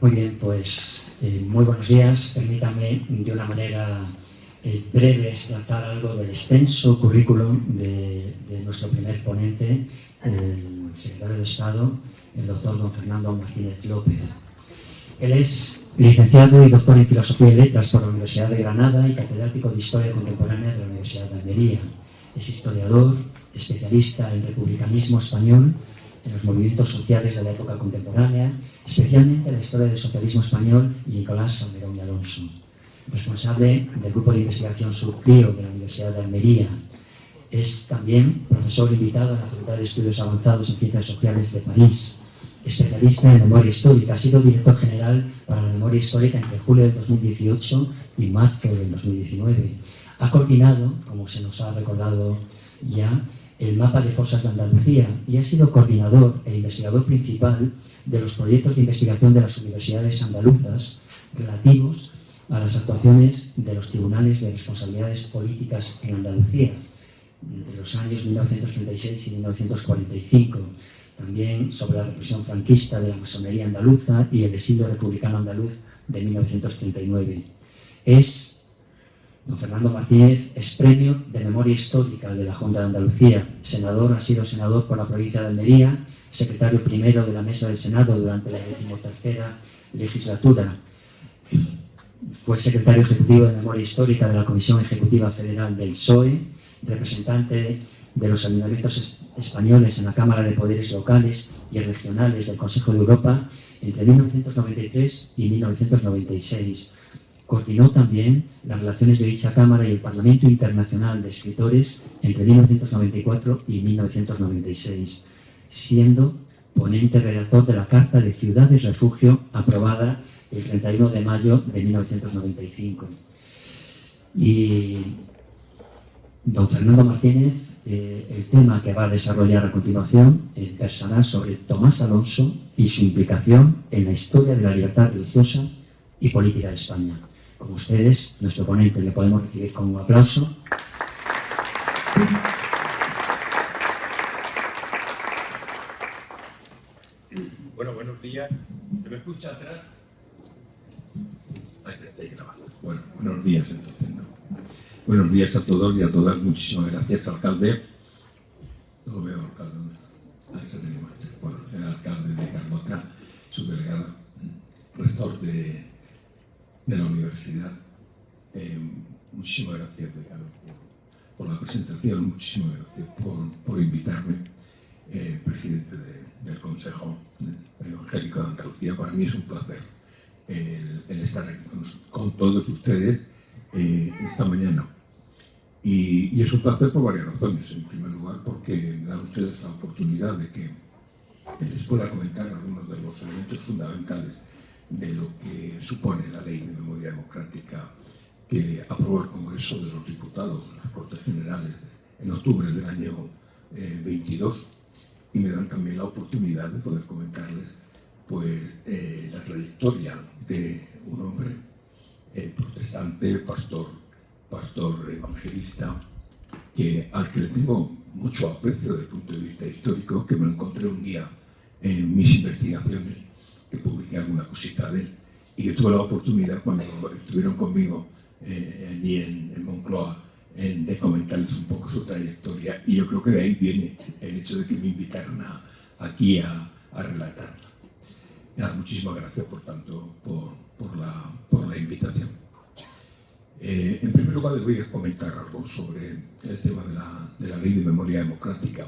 Muy bien, pues muy buenos días. Permítanme de una manera breve extractar algo del extenso currículum de nuestro primer ponente, el secretario de Estado, el doctor don Fernando Martínez López. Él es licenciado y doctor en Filosofía y Letras por la Universidad de Granada y catedrático de Historia Contemporánea de la Universidad de Almería. Es historiador, especialista en republicanismo español, en los movimientos sociales de la época contemporánea, especialmente en la historia del socialismo español, y Nicolás Salmerón y Alonso. Responsable del grupo de investigación Surclio de la Universidad de Almería. Es también profesor invitado en la Facultad de Estudios Avanzados en Ciencias Sociales de París. Especialista en memoria histórica. Ha sido director general para la memoria histórica entre julio del 2018 y marzo del 2019. Ha coordinado, como se nos ha recordado ya, el mapa de fosas de Andalucía y ha sido coordinador e investigador principal de los proyectos de investigación de las universidades andaluzas relativos a las actuaciones de los tribunales de responsabilidades políticas en Andalucía entre los años 1936 y 1945. También sobre la represión franquista de la masonería andaluza y el exilio republicano andaluz de 1939. Don Fernando Martínez es premio de memoria histórica de la Junta de Andalucía. Ha sido senador por la provincia de Almería, secretario primero de la Mesa del Senado durante la 13ª legislatura. Fue secretario ejecutivo de memoria histórica de la Comisión Ejecutiva Federal del PSOE, representante de los ayuntamientos españoles en la Cámara de Poderes Locales y Regionales del Consejo de Europa entre 1993 y 1996. Coordinó también las relaciones de dicha Cámara y el Parlamento Internacional de Escritores entre 1994 y 1996, siendo ponente redactor de la Carta de Ciudades Refugio aprobada el 31 de mayo de 1995. Y don Fernando Martínez, el tema que va a desarrollar a continuación versará sobre Tomás Alonso y su implicación en la historia de la libertad religiosa y política de España. Como ustedes, nuestro ponente, le podemos recibir con un aplauso. Bueno, buenos días. ¿Se me escucha atrás? Ahí está grabando. Bueno, buenos días entonces, ¿no? Buenos días a todos y a todas. Muchísimas gracias, alcalde. No lo veo, alcalde. Ahí se tiene marcha. Bueno, el alcalde de Carmota, su delegada, rector de la universidad. Muchísimas gracias, decano, por la presentación. Muchísimas gracias por invitarme. Presidente del Consejo Evangélico de Andalucía. Para mí es un placer el estar aquí con todos ustedes esta mañana. Y es un placer por varias razones. En primer lugar, porque me dan ustedes la oportunidad de que les pueda comentar algunos de los elementos fundamentales de lo que supone la Ley de Memoria Democrática que aprobó el Congreso de los Diputados en las Cortes Generales en octubre del año 22. Y me dan también la oportunidad de poder comentarles pues, la trayectoria de un hombre protestante, pastor evangelista, al que le tengo mucho aprecio desde el punto de vista histórico, que me lo encontré un día en mis investigaciones, que publiqué alguna cosita de él, y que tuve la oportunidad cuando estuvieron conmigo allí en Moncloa de comentarles un poco su trayectoria, y yo creo que de ahí viene el hecho de que me invitaron aquí a relatarla. Nada, muchísimas gracias, por tanto, por la invitación. En primer lugar, les voy a comentar algo sobre el tema de la Ley de Memoria Democrática,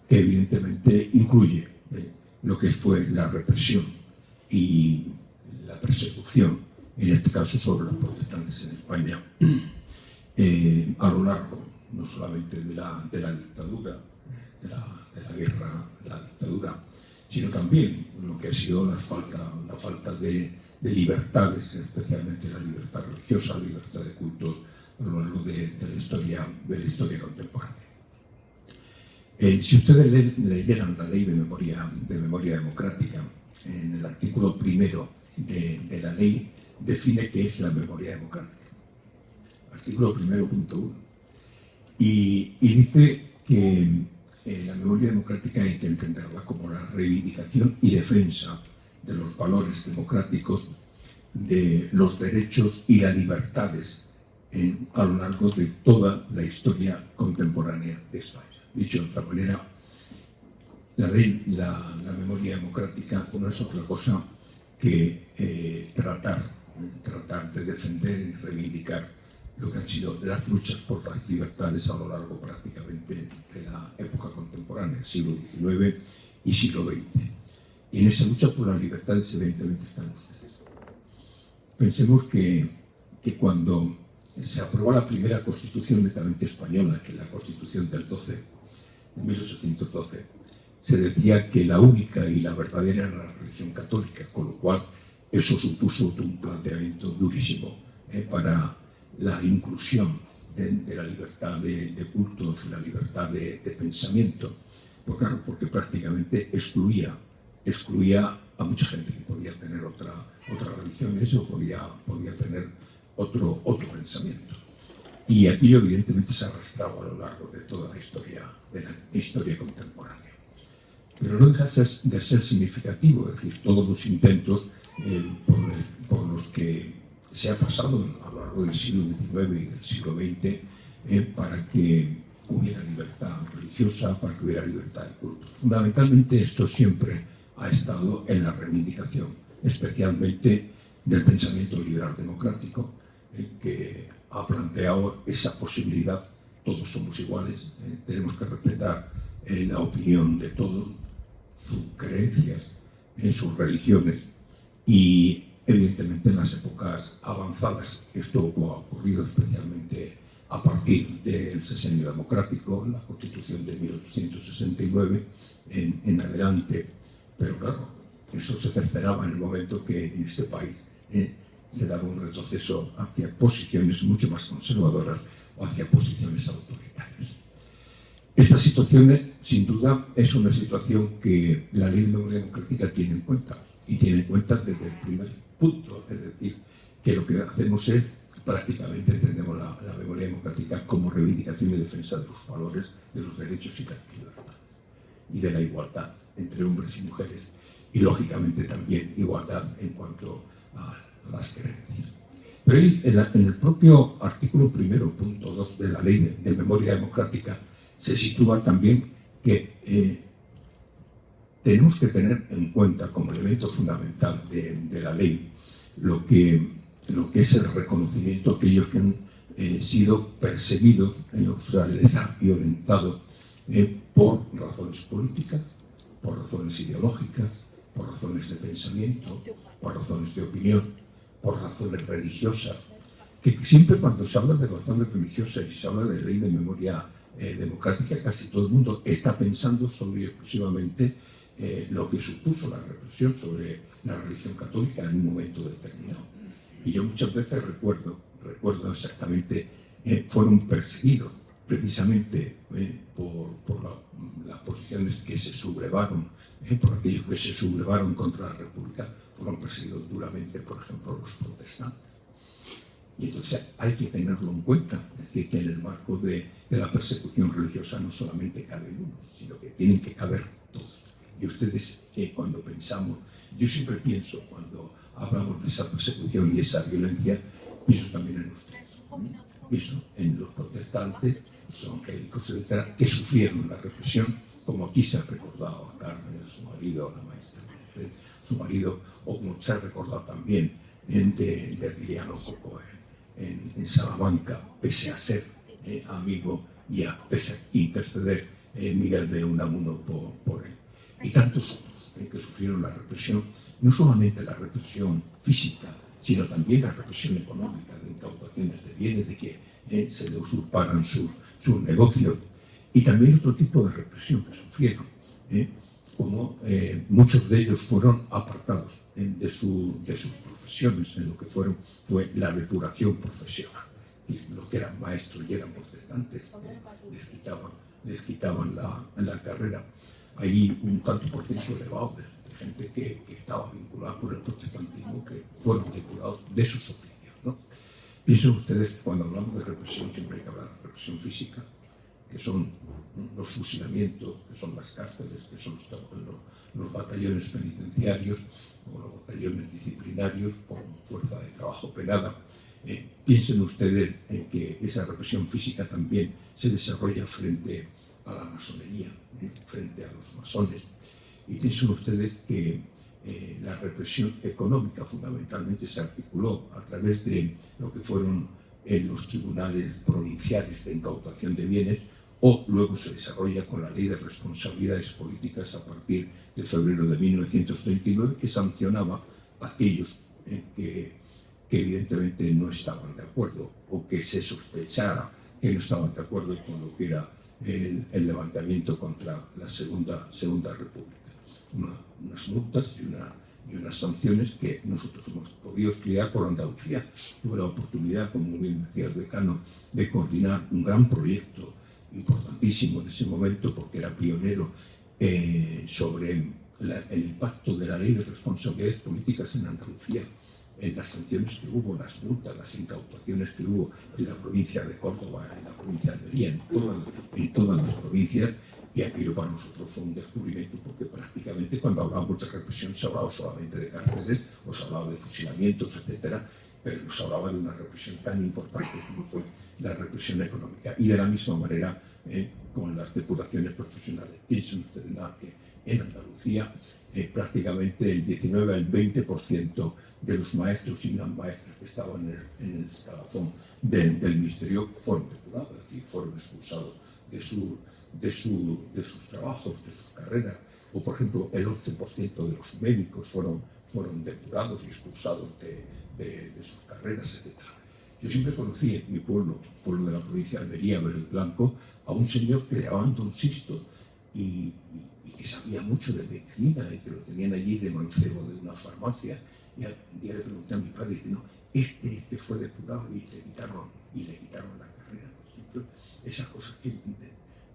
que evidentemente incluye lo que fue la represión y la persecución, en este caso sobre los protestantes en España, a lo largo no solamente de la dictadura, de la guerra, de la dictadura, sino también lo que ha sido la falta de libertades, especialmente la libertad religiosa, la libertad de cultos a lo largo de la historia contemporánea. Si ustedes leyeran la Ley de Memoria Democrática, en el artículo primero de la ley define qué es la memoria democrática. Artículo primero, punto 1. Y dice que la memoria democrática hay que entenderla como la reivindicación y defensa de los valores democráticos, de los derechos y las libertades a lo largo de toda la historia contemporánea de España. Dicho de otra manera, la memoria democrática no es otra cosa que tratar de defender y reivindicar lo que han sido las luchas por las libertades a lo largo prácticamente de la época contemporánea, siglo XIX y siglo XX. Y en esa lucha por las libertades evidentemente están ustedes. Pensemos que cuando se aprobó la primera Constitución netamente española, que es la Constitución del 12, de 1812, se decía que la única y la verdadera era la religión católica, con lo cual eso supuso un planteamiento durísimo para la inclusión de la libertad de cultos, la libertad de pensamiento, pues claro, porque prácticamente excluía a mucha gente que podía tener otra religión, eso podía tener otro pensamiento. Y aquello evidentemente se arrastraba a lo largo de toda la historia contemporánea. Pero no deja de ser significativo, es decir, todos los intentos por los que se ha pasado a lo largo del siglo XIX y del siglo XX para que hubiera libertad religiosa, para que hubiera libertad de culto. Fundamentalmente esto siempre ha estado en la reivindicación, especialmente del pensamiento liberal democrático, que ha planteado esa posibilidad: todos somos iguales, tenemos que respetar la opinión de todos, sus creencias, sus religiones, y evidentemente en las épocas avanzadas esto ha ocurrido especialmente a partir del sexenio democrático, la Constitución de 1869 en adelante, pero claro, eso se cercenaba en el momento que en este país se daba un retroceso hacia posiciones mucho más conservadoras o hacia posiciones autoritarias. Esta situación, sin duda, es una situación que la Ley de Memoria Democrática tiene en cuenta, y tiene en cuenta desde el primer punto, es decir, que lo que hacemos es, prácticamente entendemos la memoria democrática como reivindicación y defensa de los valores, de los derechos y las libertades, y de la igualdad entre hombres y mujeres, y lógicamente también igualdad en cuanto a las creencias. Pero en el propio artículo primero, punto 2 de la Ley de Memoria Democrática, se sitúa también que tenemos que tener en cuenta como elemento fundamental de la ley lo que es el reconocimiento a aquellos que han sido perseguidos, o sea, les ha violentado por razones políticas, por razones ideológicas, por razones de pensamiento, por razones de opinión, por razones religiosas, que siempre cuando se habla de razones religiosas y se habla de ley de memoria democrática, casi todo el mundo está pensando sobre exclusivamente lo que supuso la represión sobre la religión católica en un momento determinado. Y yo muchas veces recuerdo exactamente, fueron perseguidos precisamente por las posiciones que se sublevaron, por aquellos que se sublevaron contra la República, fueron perseguidos duramente, por ejemplo, los protestantes. Y entonces hay que tenerlo en cuenta, es decir, que en el marco de la persecución religiosa no solamente caben unos, sino que tienen que caber todos. Y ustedes, cuando pensamos, yo siempre pienso, cuando hablamos de esa persecución y esa violencia, pienso también en ustedes. Pienso en los protestantes, los evangélicos, etcétera, que sufrieron la represión, como aquí se ha recordado a Carmen, a su marido, a la maestra, su marido, o como se ha recordado también de Adriano Coco en Salamanca, pese a ser amigo y pese a interceder Miguel de Unamuno por él. Y tantos otros que sufrieron la represión, no solamente la represión física, sino también la represión económica, de incautaciones de bienes, de que se le usurparan sus negocios, y también otro tipo de represión que sufrieron, como muchos de ellos fueron apartados de sus profesiones, en lo que fue la depuración profesional. Y los que eran maestros y eran protestantes les quitaban la carrera. Hay un tanto por ciento elevado de gente que estaba vinculada con el protestantismo, que fueron depurados de sus oficios, ¿no? Piensen ustedes, cuando hablamos de represión, siempre hay que hablar de represión física, que son los fusilamientos, que son las cárceles, que son los batallones penitenciarios o los batallones disciplinarios con fuerza de trabajo penada. Piensen ustedes en que esa represión física también se desarrolla frente a la masonería, frente a los masones. Y piensen ustedes que la represión económica fundamentalmente se articuló a través de lo que fueron los tribunales provinciales de incautación de bienes, o luego se desarrolla con la Ley de Responsabilidades Políticas a partir de febrero de 1939, que sancionaba a aquellos que evidentemente no estaban de acuerdo o que se sospechara que no estaban de acuerdo con lo que era el levantamiento contra la Segunda República. Unas multas y unas sanciones que nosotros hemos podido estudiar por Andalucía. Tuve la oportunidad, como bien decía el decano, de coordinar un gran proyecto importantísimo en ese momento, porque era pionero sobre el impacto de la Ley de Responsabilidades Políticas en Andalucía, en las sanciones que hubo, las multas, las incautaciones que hubo en la provincia de Córdoba, en la provincia de Almería, en todas las provincias. Y aquello para nosotros fue un descubrimiento, porque prácticamente cuando hablábamos de represión se hablaba solamente de cárceles, o se hablaba de fusilamientos, etcétera, pero no se hablaba de una represión tan importante como fue la represión económica. Y de la misma manera con las depuraciones profesionales. Piensen ustedes que en Andalucía prácticamente el 19 al 20% de los maestros y las maestras que estaban en el escalafón del ministerio fueron depurados, es decir, fueron expulsados de sus trabajos, de sus carreras, o por ejemplo el 11% de los médicos fueron depurados y expulsados de sus carreras, etc. Yo siempre conocí en mi pueblo de la provincia de Almería, Vélez Blanco, a un señor que le llamaban Don Sisto y que sabía mucho de medicina y que lo tenían allí de mancebo de una farmacia. Y un día le pregunté a mi padre, y dice, no, este fue depurado y le quitaron la carrera. Por ejemplo, esas cosas que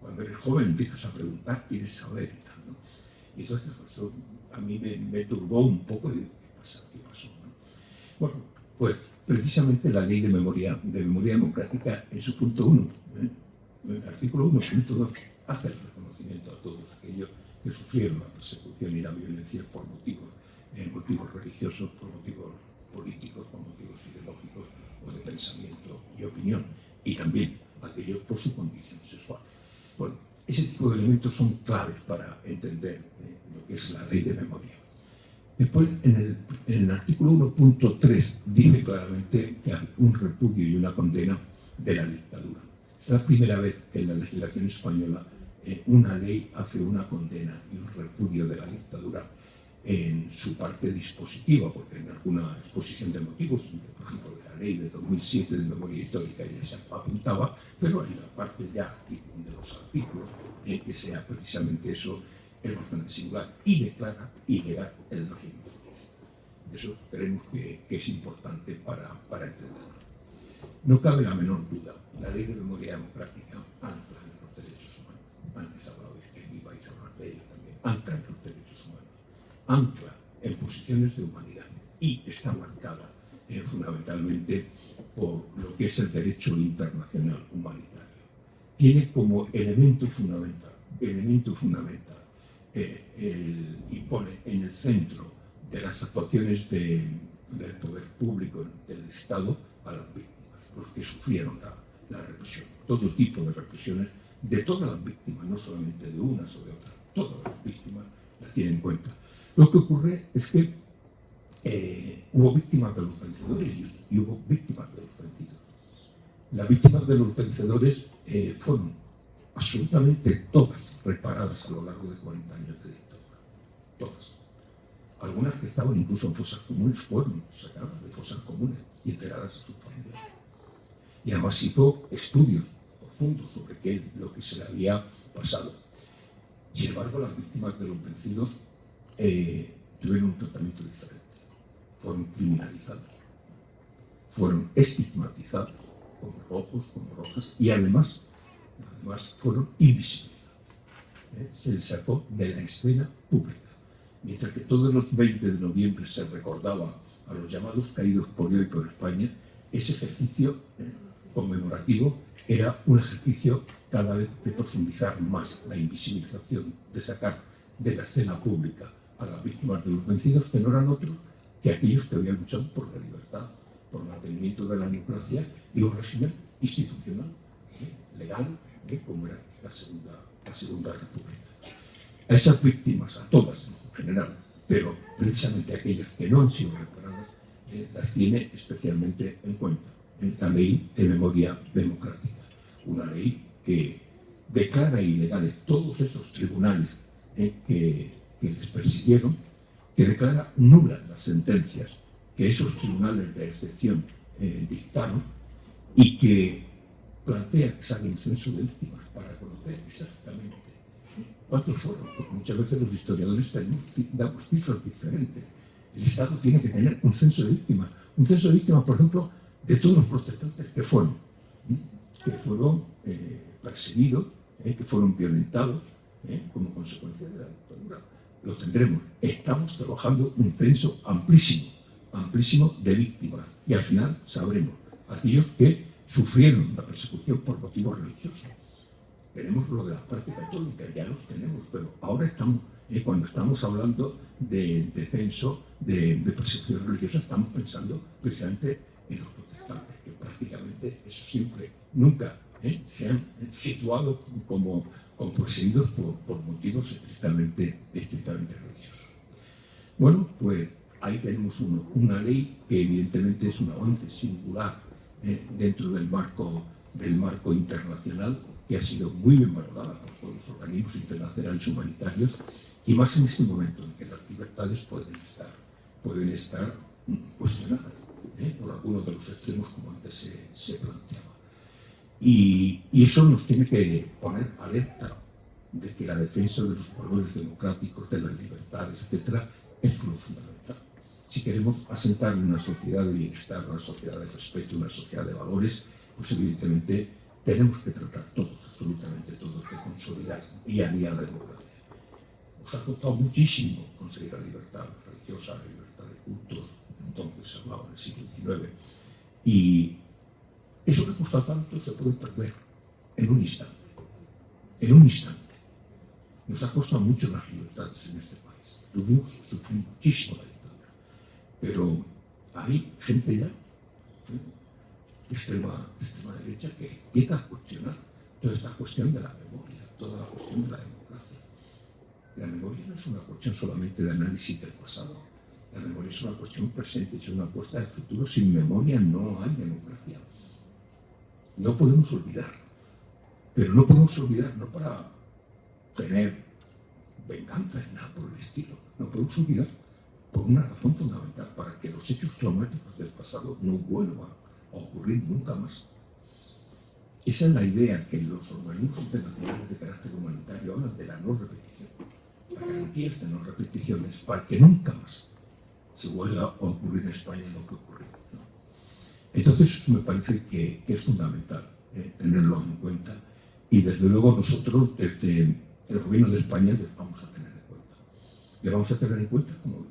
cuando eres joven empiezas a preguntar, quieres saber y tal, ¿no? Y entonces eso a mí me turbó un poco y digo, ¿qué pasó? ¿No? Bueno, pues precisamente la Ley de Memoria Democrática en su punto 1, en el artículo 1, punto 2, hace el reconocimiento a todos aquellos que sufrieron la persecución y la violencia por motivos religiosos, por motivos políticos, por motivos ideológicos o de pensamiento y opinión, y también aquellos por su condición sexual. Bueno, ese tipo de elementos son claves para entender lo que es la Ley de Memoria. Después, en el artículo 1.3 dice claramente que hay un repudio y una condena de la dictadura. Es la primera vez que en la legislación española una ley hace una condena y un repudio de la dictadura en su parte dispositiva, porque en alguna exposición de motivos, por ejemplo, de la ley de 2007 de memoria histórica ya se apuntaba, pero en la parte ya de los artículos que sea precisamente eso, es bastante singular y declara ilegal el régimen. Eso creemos que es importante para entenderlo. No cabe la menor duda, la Ley de Memoria Democrática ancla en los derechos humanos. Antes hablaba de que ibais a hablar de ello también. Ancla en los derechos humanos, ancla en posiciones de humanidad y está marcada fundamentalmente por lo que es el derecho internacional humanitario. Tiene como elemento fundamental y pone en el centro de las actuaciones del poder público del Estado a las víctimas, los que sufrieron la represión, todo tipo de represiones de todas las víctimas, no solamente de unas o de otras, todas las víctimas las tiene en cuenta. Lo que ocurre es que hubo víctimas de los vencedores y hubo víctimas de los vencidos. Las víctimas de los vencedores fueron absolutamente todas reparadas a lo largo de 40 años de dictadura. Todas. Algunas que estaban incluso en fosas comunes fueron sacadas de fosas comunes y entregadas a sus familias. Y además hizo estudios profundos sobre lo que se le había pasado. Sin embargo, las víctimas de los vencidos tuvieron un tratamiento diferente. Fueron criminalizados, fueron estigmatizados como rojos, como rojas, y además fueron invisibilizados. Se les sacó de la escena pública. Mientras que todos los 20 de noviembre se recordaba a los llamados caídos por hoy por España, ese ejercicio conmemorativo era un ejercicio cada vez de profundizar más la invisibilización, de sacar de la escena pública a las víctimas de los vencidos, que no eran otros que aquellos que habían luchado por la libertad, por el mantenimiento de la democracia y un régimen institucional, legal, como era la Segunda República. A esas víctimas, a todas en general, pero precisamente aquellas que no han sido reparadas, las tiene especialmente en cuenta en la Ley de Memoria Democrática, una ley que declara ilegales todos esos tribunales que les persiguieron, que declara nulas las sentencias que esos tribunales de excepción dictaron y que plantea que se haga un censo de víctimas para conocer exactamente cuántos fueron, porque muchas veces los historiadores damos cifras diferentes. El Estado tiene que tener un censo de víctimas, por ejemplo, de todos los protestantes que fueron perseguidos, que fueron violentados como consecuencia de la dictadura. Lo tendremos. Estamos trabajando un censo amplísimo de víctimas y al final sabremos aquellos que sufrieron la persecución por motivos religiosos. Tenemos lo de la parte católica, ya los tenemos, pero ahora estamos, cuando estamos hablando de censo de persecución religiosa, estamos pensando precisamente en los protestantes, que prácticamente eso siempre, nunca se han situado como perseguidos por motivos estrictamente religiosos. Bueno, pues ahí tenemos una ley que evidentemente es un avance singular dentro del marco internacional, que ha sido muy bien valorada por todos los organismos internacionales humanitarios, y más en este momento en que las libertades pueden estar cuestionadas por algunos de los extremos, como antes se planteaba. Y eso nos tiene que poner alerta de que la defensa de los valores democráticos, de las libertades, etcétera, es lo fundamental. Si queremos asentar una sociedad de bienestar, una sociedad de respeto, una sociedad de valores, pues evidentemente tenemos que tratar todos, absolutamente todos, de consolidar día a día la democracia. Nos ha costado muchísimo conseguir la libertad religiosa, la libertad de cultos, entonces hablaba del siglo XIX. Y eso que cuesta tanto se puede perder en un instante. En un instante. Nos ha costado mucho las libertades en este país. Tuvimos que sufrir muchísimo la dictadura. Pero hay gente ya, extrema derecha, que empieza a cuestionar toda esta cuestión de la memoria, toda la cuestión de la democracia. La memoria no es una cuestión solamente de análisis del pasado. La memoria es una cuestión presente, es una apuesta del futuro. Sin memoria no hay democracia. No podemos olvidar. Pero no podemos olvidar no para tener venganza ni nada por el estilo. No podemos olvidar por una razón fundamental, para que los hechos traumáticos del pasado no vuelvan a ocurrir nunca más. Esa es la idea que los organismos internacionales de carácter humanitario hablan de la no repetición. La garantía de no repeticiones para que nunca más se vuelva a ocurrir en España lo que ocurrió, ¿no? Entonces me parece que es fundamental tenerlo en cuenta, y desde luego nosotros desde el gobierno de España les vamos a tener en cuenta. Le vamos a tener en cuenta como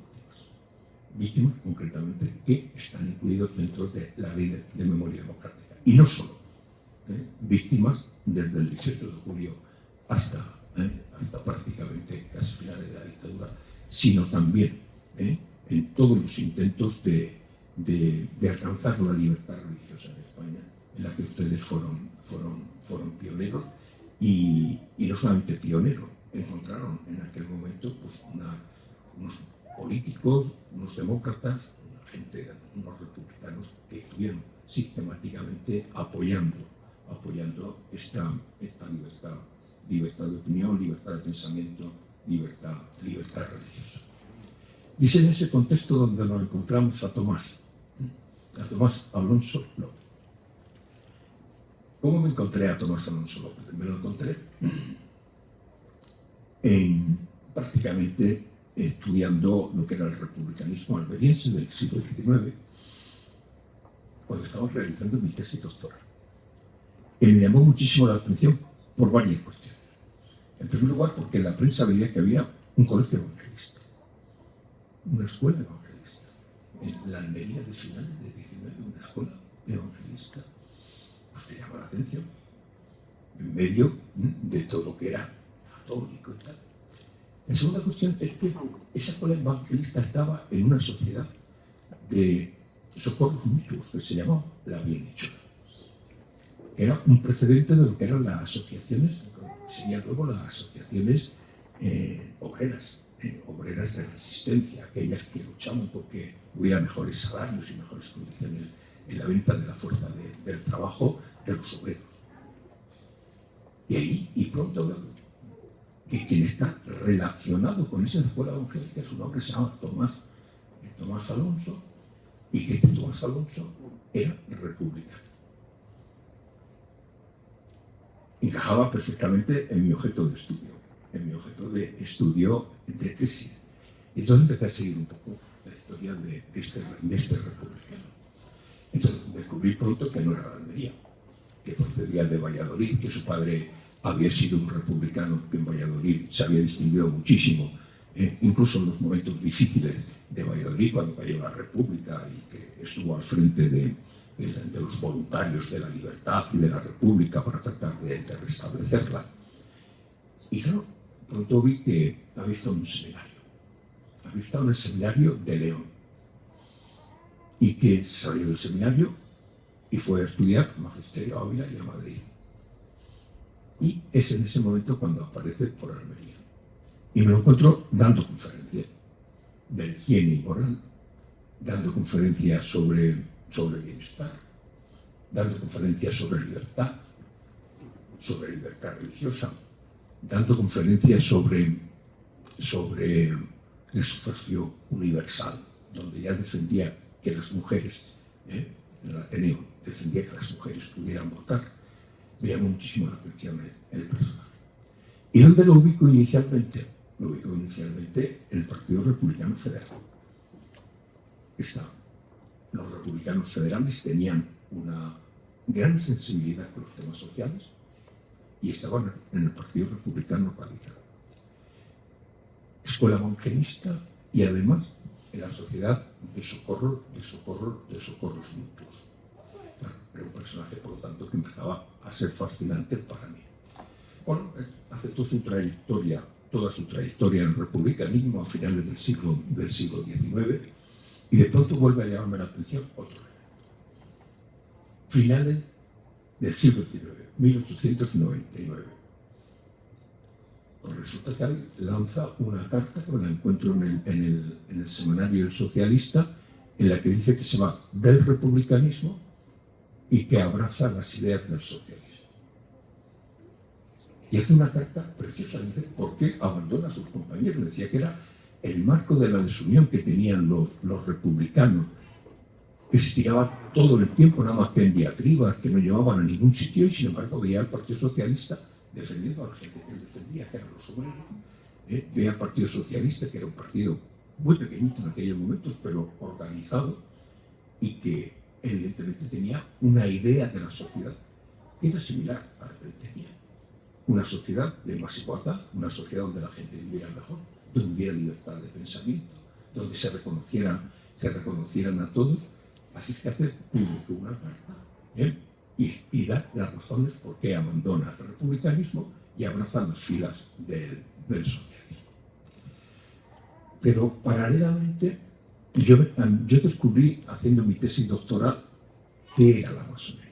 víctimas concretamente que están incluidos dentro de la ley de memoria democrática. Y no solo víctimas desde el 18 de julio hasta prácticamente casi finales de la dictadura, sino también en todos los intentos de alcanzar la libertad religiosa en España, en la que ustedes fueron pioneros, y no solamente pioneros, encontraron en aquel momento pues, unos políticos, unos demócratas, unos republicanos que estuvieron sistemáticamente apoyando esta libertad de opinión, libertad de pensamiento, libertad religiosa. Y es en ese contexto donde nos encontramos a Tomás Alonso López. ¿Cómo me encontré a Tomás Alonso López? Me lo encontré prácticamente estudiando lo que era el republicanismo alberiense del siglo XIX, cuando estaba realizando mi tesis doctoral. Y me llamó muchísimo la atención por varias cuestiones. En primer lugar, porque en la prensa veía que había un colegio evangelista, una escuela evangelista. En la Almería de finales de XIX, una escuela evangelista. pues te llama la atención, en medio de todo lo que era católico y tal. La segunda cuestión es que esa escuela evangelista estaba en una sociedad de socorros mutuos que se llamaba la Bienhechora. Era un precedente de lo que eran las asociaciones, serían luego las asociaciones obreras, obreras de resistencia, aquellas que luchaban porque hubiera mejores salarios y mejores condiciones en la venta de la fuerza del trabajo de los obreros. Y ahí, y pronto veo que quien está relacionado con esa escuela evangélica es un hombre que se llama Tomás Alonso, y que Tomás Alonso era republicano. Encajaba perfectamente en mi objeto de estudio, de tesis. Y entonces empecé a seguir un poco la historia de este republicano. Entonces descubrí pronto que no era de Almería, que procedía de Valladolid, que su padre había sido un republicano que en Valladolid se había distinguido muchísimo, incluso en los momentos difíciles de Valladolid, cuando cayó la República y que estuvo al frente de los voluntarios de la libertad y de la República para tratar de restablecerla. Y claro, pronto vi que había estado en un seminario. Había estado en el seminario de León. Y que salió del seminario y fue a estudiar magisterio a Ávila y a Madrid. Y es en ese momento cuando aparece por Almería. Y me lo encuentro dando conferencias de higiene y moral, dando conferencias sobre bienestar, dando conferencias sobre libertad religiosa, dando conferencias sobre el sufragio universal, donde ya defendía que las mujeres, en el Ateneo, defendía que las mujeres pudieran votar. Me llamó muchísimo la atención el personaje. ¿Y dónde lo ubico inicialmente? Lo ubico inicialmente en el Partido Republicano Federal. Los republicanos federales tenían una gran sensibilidad con los temas sociales y estaban en el Partido Republicano Radical. Escuela evangelista y además en la sociedad de socorros mutuos. Claro, era un personaje, por lo tanto, que empezaba a ser fascinante para mí. Bueno, hace toda su trayectoria en el republicanismo a finales del siglo XIX, y de pronto vuelve a llamarme la atención otro elemento. Finales del siglo XIX, 1899. Pues resulta que ahí lanza una carta que me la encuentro en el semanario del Socialista, en la que dice que se va del republicanismo y que abraza las ideas del socialismo. Y hace una carta preciosa, dice por qué abandona a sus compañeros. Decía que era el marco de la desunión que tenían los republicanos, que se tiraban todo el tiempo nada más que en diatribas, que no llevaban a ningún sitio, y sin embargo veía al Partido Socialista defendiendo a la gente que él defendía, que eran los obreros. Veía al Partido Socialista, que era un partido muy pequeñito en aquellos momentos, pero organizado, y que evidentemente tenía una idea de la sociedad que era similar a la que él tenía. Una sociedad de más igualdad, una sociedad donde la gente viviera mejor, donde hubiera libertad de pensamiento, donde se reconocieran a todos. Así que hace una carta y da las razones por qué abandona el republicanismo y abraza las filas del socialismo. Pero paralelamente, yo descubrí, haciendo mi tesis doctoral, qué era la masonería.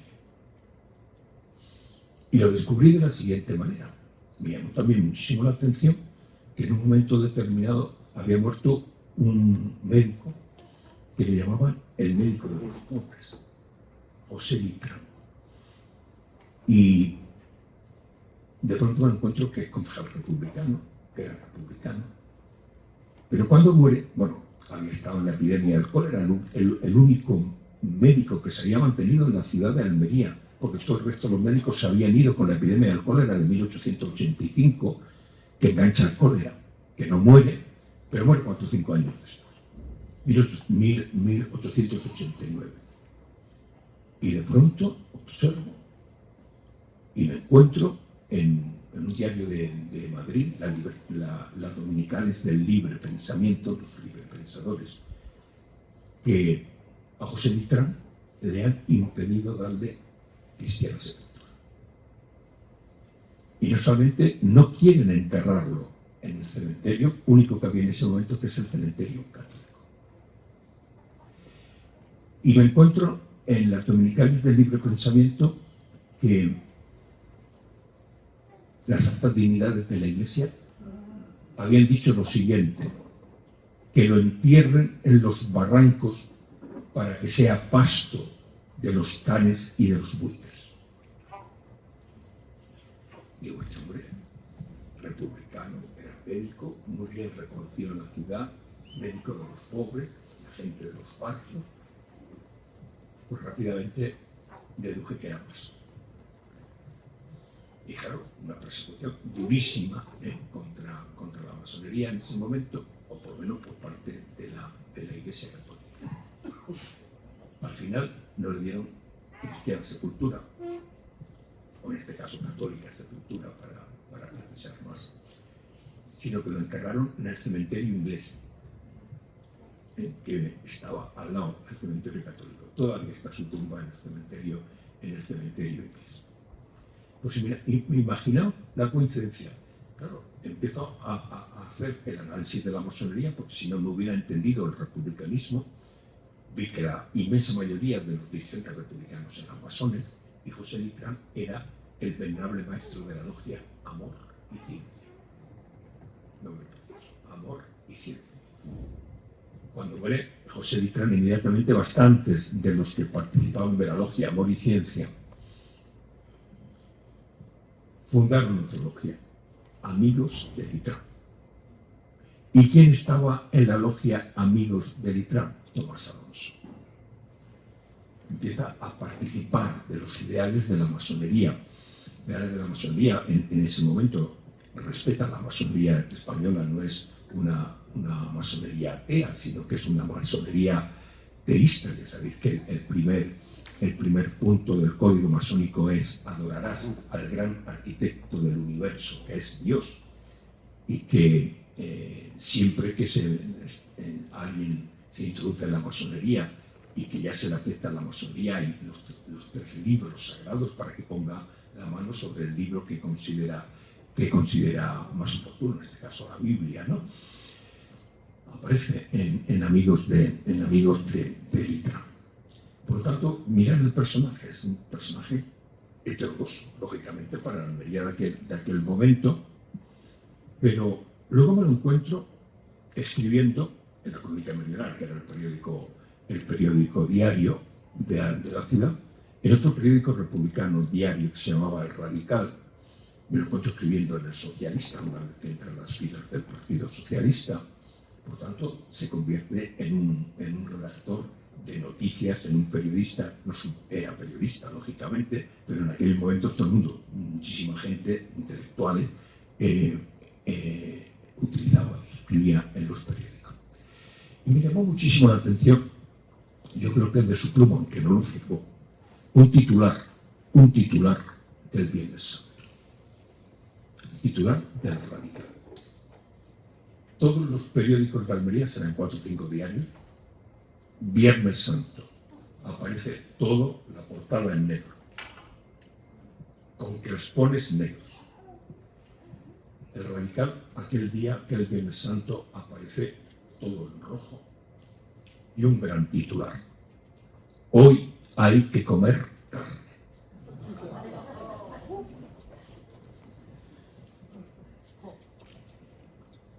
Y lo descubrí de la siguiente manera. Me llamó también muchísimo la atención que en un momento determinado había muerto un médico que le llamaban el médico de los pobres, José Litrán. Y de pronto me encuentro que es concejal republicano, que era republicano. Pero cuando muere, bueno, había estado en la epidemia del cólera, el único médico que se había mantenido en la ciudad de Almería, porque todo el resto de los médicos se habían ido con la epidemia del cólera de 1885, que engancha el cólera, que no muere, pero muere 4 o 5 años después, 1889. Y de pronto observo y me encuentro en un diario de Madrid, las dominicales del libre pensamiento, los librepensadores, que a José Litrán le han impedido darle cristiana sepultura. Y no solamente no quieren enterrarlo en el cementerio único que había en ese momento, que es el cementerio católico. Y me encuentro en las dominicales del libre pensamiento que las altas dignidades de la Iglesia habían dicho lo siguiente: que lo entierren en los barrancos para que sea pasto de los canes y de los buitres. Digo, este hombre republicano, era médico, muy bien reconocido en la ciudad, médico de los pobres, la gente de los barrios. Pues rápidamente deduje que era pasto. Y claro, una persecución durísima contra la masonería en ese momento, o por lo menos por parte de la Iglesia Católica. Al final no le dieron cristiana sepultura, o en este caso católica sepultura para precisar más, sino que lo enterraron en el cementerio inglés, que estaba al lado del cementerio católico. Todavía está su tumba en el cementerio inglés. Pues mira, imaginaos la coincidencia. Claro, empezó a hacer el análisis de la masonería, porque si no, no hubiera entendido el republicanismo. Vi que la inmensa mayoría de los dirigentes republicanos eran masones, y José Litrán era el venerable maestro de la logia Amor y Ciencia. Nombre precioso, Amor y Ciencia. Cuando muere José Litrán, inmediatamente bastantes de los que participaban de la logia Amor y Ciencia fundaron otra logia, Amigos de Litrán. ¿Y quién estaba en la logia Amigos de Litrán? Tomás Alonso. Empieza a participar de los ideales de la masonería. En ese momento respeta la masonería española, no es una masonería atea, sino que es una masonería teísta. Ya sabéis que el primer punto del código masónico es: adorarás al gran arquitecto del universo, que es Dios, y que siempre que alguien se introduce en la masonería y que ya se le acepta la masonería y los 13 libros sagrados, para que ponga la mano sobre el libro que considera más oportuno, en este caso la Biblia, ¿no? Aparece en Amigos de Litrán. Por lo tanto, mirad el personaje, es un personaje heterodoxo, lógicamente, para la Almería de aquel momento, pero luego me lo encuentro escribiendo en la Crónica Meridional, que era el periódico diario de la ciudad, en otro periódico republicano diario que se llamaba El Radical. Me lo encuentro escribiendo en El Socialista, una vez que entra en las filas del Partido Socialista. Por tanto, se convierte en un redactor de noticias, en un periodista. No era periodista, lógicamente, pero en aquel momento todo el mundo, muchísima gente, intelectuales, escribía en los periódicos. Y me llamó muchísimo la atención, yo creo que es de su pluma, aunque no lo firmó, un titular del Viernes Santo. Titular del Radical. Todos los periódicos de Almería, serán 4 o 5 diarios, Viernes Santo, aparece todo la portada en negro, con crespones negros. El Radical, aquel día, que el Viernes Santo, aparece todo en rojo y un gran titular: hoy hay que comer carne.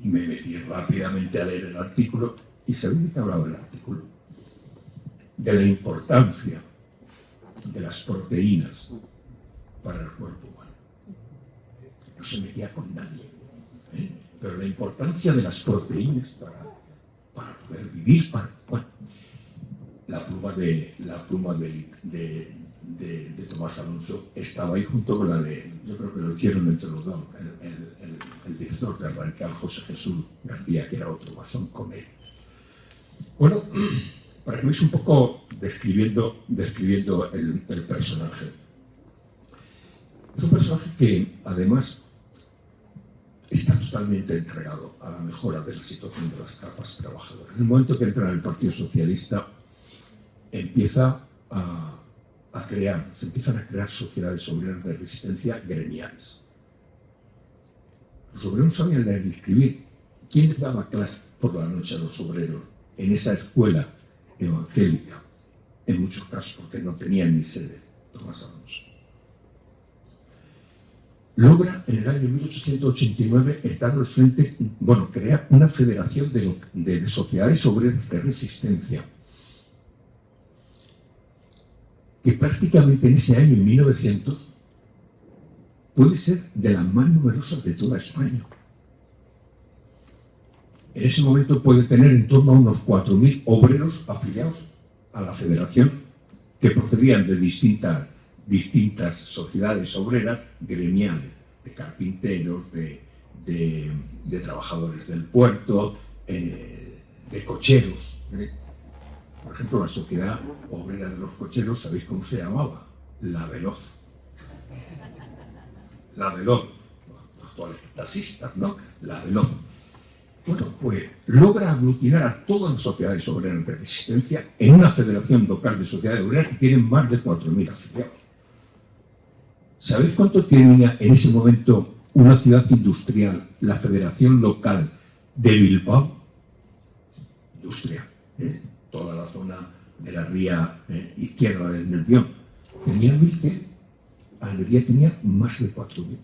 Y me metí rápidamente a leer el artículo, y ¿sabéis de qué hablaba el artículo? De la importancia de las proteínas para el cuerpo humano. No se metía con nadie, pero la importancia de las proteínas para poder vivir, bueno, la pluma de Tomás Alonso estaba ahí junto con la de, yo creo que lo hicieron entre los dos, el director del Radical, José Jesús García, que era otro masón con él. Bueno, para que veáis un poco describiendo el personaje. Es un personaje que, además, está totalmente entregado a la mejora de la situación de las capas trabajadoras. En el momento que entra en el Partido Socialista, empieza a se empiezan a crear sociedades obreras de resistencia gremiales. Los obreros sabían leer y escribir. ¿Quién les daba clase por la noche a los obreros en esa escuela evangélica? En muchos casos porque no tenían ni sede. Tomás Alonso logra en el año 1889 estar al frente, crear una federación de sociedades obreras de resistencia, que prácticamente en ese año, en 1900, puede ser de las más numerosas de toda España. En ese momento puede tener en torno a unos 4.000 obreros afiliados a la federación, que procedían de distintas sociedades obreras gremiales, de carpinteros, de trabajadores del puerto, de cocheros. Por ejemplo, la sociedad obrera de los cocheros, ¿sabéis cómo se llamaba? La Veloz. La Veloz. Los actuales taxistas, ¿no? La Veloz. Bueno, pues logra aglutinar a todas las sociedades obreras de resistencia en una federación local de sociedades obreras que tienen más de 4.000 afiliados. ¿Sabéis cuánto tenía en ese momento una ciudad industrial, la Federación Local de Bilbao? Industria, toda la zona de la ría izquierda del Nervión. Tenía 1.100, Almería tenía más de 4.000.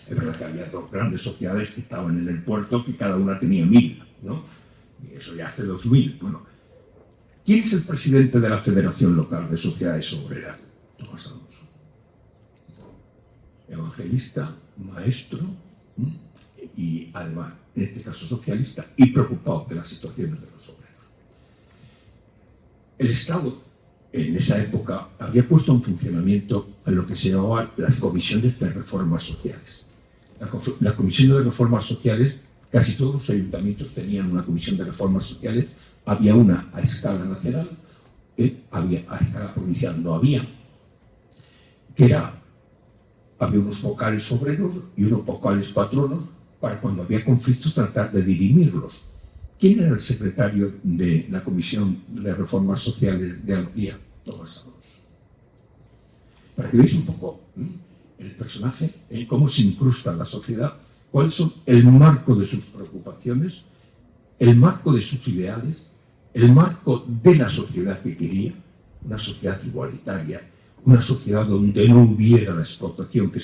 Es verdad que había dos grandes sociedades que estaban en el puerto, que cada una tenía 1.000, ¿no? Y eso ya hace 2.000. Bueno, ¿quién es el presidente de la Federación Local de Sociedades Obreras? Tomás Alonso. Evangelista, maestro, y además, en este caso socialista, y preocupado de las situaciones de los obreros. El Estado, en esa época, había puesto en funcionamiento lo que se llamaban las comisiones de reformas sociales. La comisión de reformas sociales, casi todos los ayuntamientos tenían una comisión de reformas sociales. Había una a escala nacional, a escala provincial no había, había unos vocales obreros y unos vocales patronos para cuando había conflictos tratar de dirimirlos. ¿Quién era el secretario de la Comisión de Reformas Sociales de Almería? Tomás Alonso. Para que veáis un poco el personaje, cómo se incrusta en la sociedad, cuáles son el marco de sus preocupaciones, el marco de sus ideales, el marco de la sociedad que quería, una sociedad igualitaria, una sociedad donde no hubiera la explotación que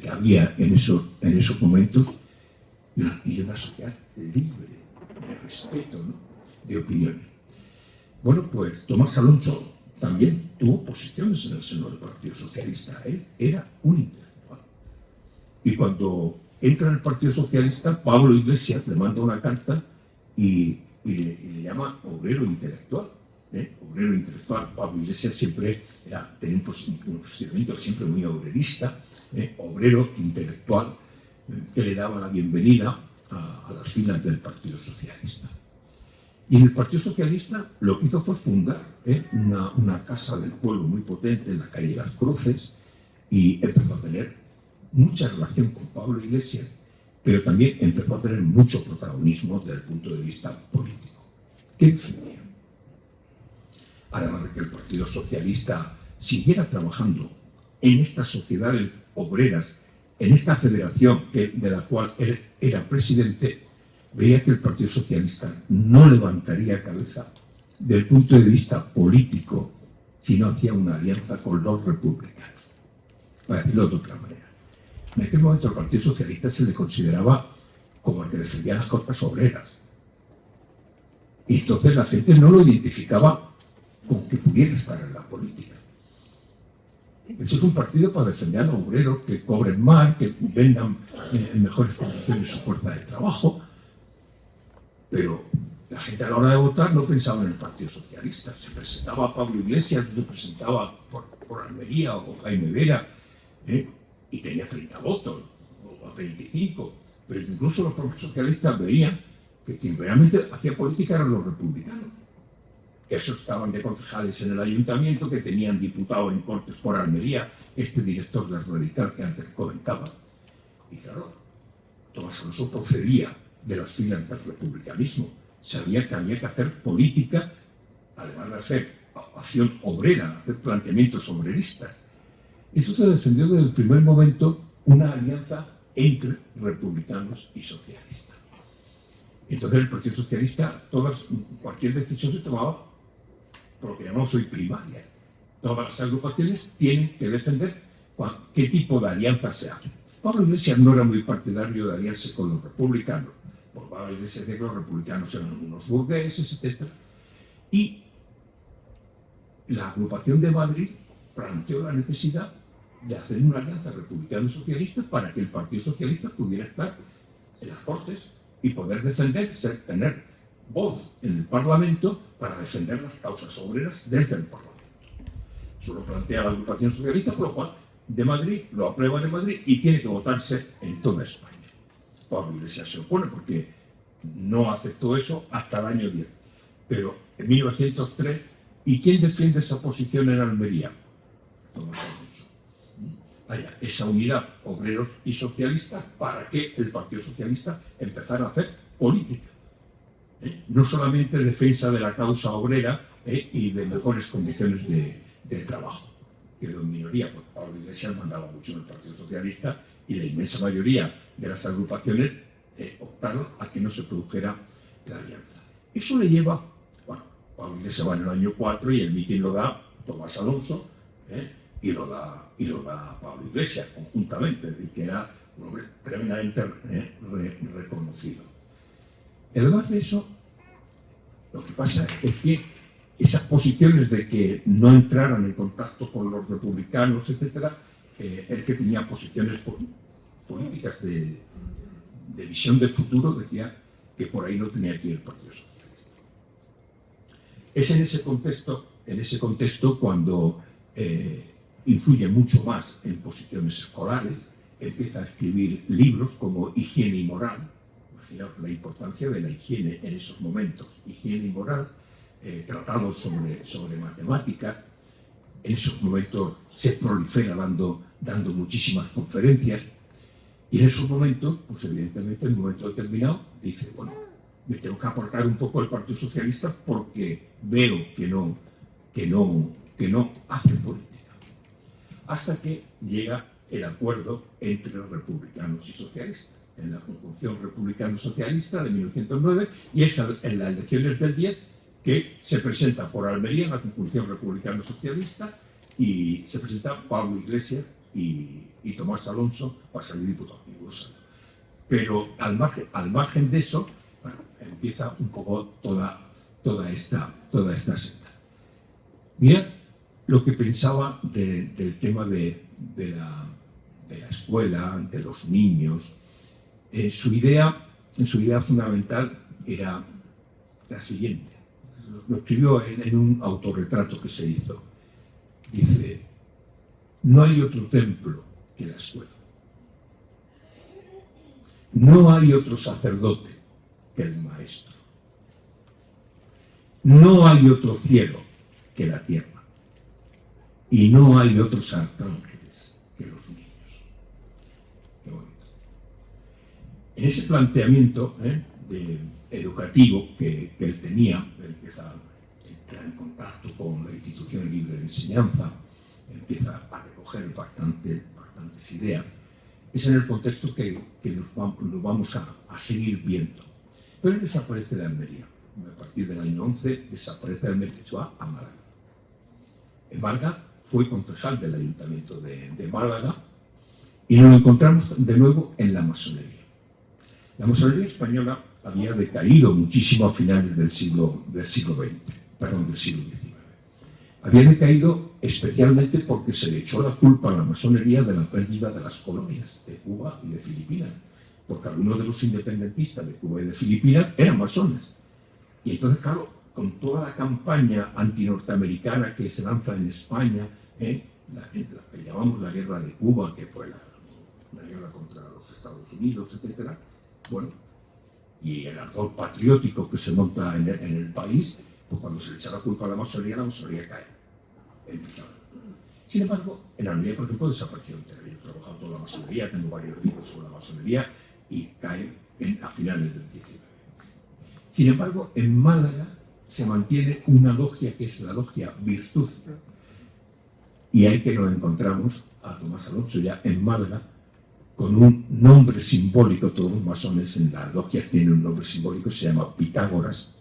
había en esos momentos, y una sociedad libre, de respeto, ¿no? De opiniones. Bueno, pues Tomás Alonso también tuvo posiciones en el seno del Partido Socialista. Él era un intelectual. Y cuando entra en el Partido Socialista, Pablo Iglesias le manda una carta y le llama obrero intelectual. Obrero intelectual. Pablo Iglesias siempre tenía un posicionamiento siempre muy obrerista, obrero intelectual, que le daba la bienvenida a las filas del Partido Socialista. Y en el Partido Socialista lo que hizo fue fundar una casa del pueblo muy potente en la calle Las Cruces, y empezó a tener mucha relación con Pablo Iglesias, pero también empezó a tener mucho protagonismo desde el punto de vista político. ¿Qué defendía? Además de que el Partido Socialista siguiera trabajando en estas sociedades obreras, en esta federación de la cual él era presidente, veía que el Partido Socialista no levantaría cabeza desde el punto de vista político si no hacía una alianza con los republicanos. Para decirlo de otra manera. En aquel momento el Partido Socialista se le consideraba como el que defendía las causas obreras. Y entonces la gente no lo identificaba con que pudiera estar en la política. Eso es un partido para defender a los obreros, que cobren más, que vendan en mejores condiciones su fuerza de trabajo. Pero la gente a la hora de votar no pensaba en el Partido Socialista. Se presentaba Pablo Iglesias, se presentaba por Almería o Jaime Vera, y tenía 30 votos, o 35. Pero incluso los propios socialistas veían que quien realmente hacía política eran los republicanos. Esos estaban de concejales en el ayuntamiento, que tenían diputados en Cortes por Almería, este director del Radical que antes comentaba. Y claro, Tomás Alonso procedía de las filas del republicanismo. Sabía que había que hacer política, además de hacer acción obrera, hacer planteamientos obreristas. Entonces defendió desde el primer momento una alianza entre republicanos y socialistas. Entonces el Partido Socialista, cualquier decisión se tomaba por lo que llamamos hoy primaria. Todas las agrupaciones tienen que defender qué tipo de alianza se hace. Pablo Iglesias no era muy partidario de aliarse con los republicanos. Por Pablo Iglesias decía que los republicanos eran unos burgueses, etc. Y la agrupación de Madrid planteó la necesidad de hacer una alianza republicano-socialista para que el Partido Socialista pudiera estar en las Cortes y poder defenderse, tener voz en el Parlamento para defender las causas obreras desde el Parlamento. Eso lo plantea la agrupación socialista, por lo cual de Madrid lo aprueban en Madrid y tiene que votarse en toda España. Pablo Iglesias se opone porque no aceptó eso hasta el año 10. Pero en 1903, ¿y quién defiende esa posición en Almería? Tomás Alonso. Vaya, esa unidad obreros y socialistas para que el Partido Socialista empezara a hacer política. No solamente defensa de la causa obrera y de mejores condiciones de trabajo. Quedó en minoría, porque Pablo Iglesias mandaba mucho en el Partido Socialista y la inmensa mayoría de las agrupaciones optaron a que no se produjera la alianza. Eso le lleva, bueno, Pablo Iglesias va en el año 4 y el mitin lo da Tomás Alonso y lo da Pablo Iglesias conjuntamente, es decir, que era un hombre tremendamente reconocido. Además de eso, lo que pasa es que esas posiciones de que no entraran en contacto con los republicanos, etc., el que tenía posiciones políticas de visión del futuro, decía que por ahí no tenía que ir el Partido Socialista. Es en ese contexto cuando influye mucho más en posiciones escolares, empieza a escribir libros como Higiene y Moral. Imaginaos la importancia de la higiene en esos momentos, higiene y moral, tratados sobre matemáticas. En esos momentos se prolifera dando muchísimas conferencias y en esos momentos, pues evidentemente en un momento determinado dice, bueno, me tengo que aportar un poco al Partido Socialista porque veo que no hace política. Hasta que llega el acuerdo entre los republicanos y socialistas en la conjunción republicano-socialista de 1909 y es en las elecciones del 10 que se presenta por Almería en la conjunción republicano-socialista y se presenta Pablo Iglesias y Tomás Alonso para salir diputado. Pero al margen de eso, bueno, empieza un poco toda esta senda. Mira lo que pensaba del tema de la escuela, de los niños. Su idea fundamental era la siguiente. Lo escribió en un autorretrato que se hizo. Dice, no hay otro templo que la escuela. No hay otro sacerdote que el maestro. No hay otro cielo que la tierra. Y no hay otros arcángeles que los niños. Qué bonito. En ese planteamiento educativo que él tenía, empieza a entrar en contacto con la institución libre de enseñanza, empieza a recoger bastantes ideas. Es en el contexto que nos vamos a seguir viendo. Pero él desaparece de Almería. A partir del año 11 desaparece de Almería y se va a Málaga. En Málaga fue concejal del Ayuntamiento de Málaga y nos encontramos de nuevo en la masonería. La masonería española había decaído muchísimo a finales del siglo XIX. Había decaído especialmente porque se le echó la culpa a la masonería de la pérdida de las colonias de Cuba y de Filipinas, porque algunos de los independentistas de Cuba y de Filipinas eran masones. Y entonces, claro, con toda la campaña antinorteamericana que se lanza en España, la que llamamos la guerra de Cuba, que fue la guerra contra los Estados Unidos, etc., bueno, y el ardor patriótico que se monta en el país, pues cuando se le echa la culpa a la masonería cae. Sin embargo, en Almería, por ejemplo, desapareció entera. Yo he trabajado toda la masonería, tengo varios libros sobre la masonería y cae a finales del XIX. Sin embargo, en Málaga se mantiene una logia que es la logia Virtud. Y ahí que nos encontramos a Tomás Alonso ya en Málaga, con un nombre simbólico. Todos los masones en las logias tienen un nombre simbólico, se llama Pitágoras,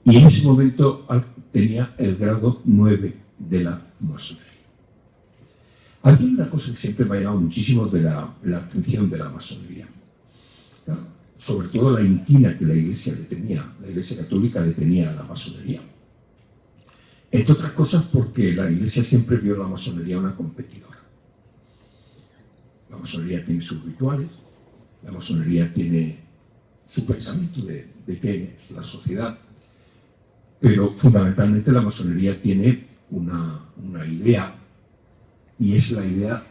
y en ese momento tenía el grado 9 de la masonería. Hay una cosa que siempre me ha llamado muchísimo de la atención de la masonería, ¿no? Sobre todo la inquina que la Iglesia Católica le tenía a la masonería. Entre otras cosas porque la Iglesia siempre vio a la masonería una competidora. La masonería tiene sus rituales, la masonería tiene su pensamiento de qué es la sociedad, pero fundamentalmente la masonería tiene una idea, y es la idea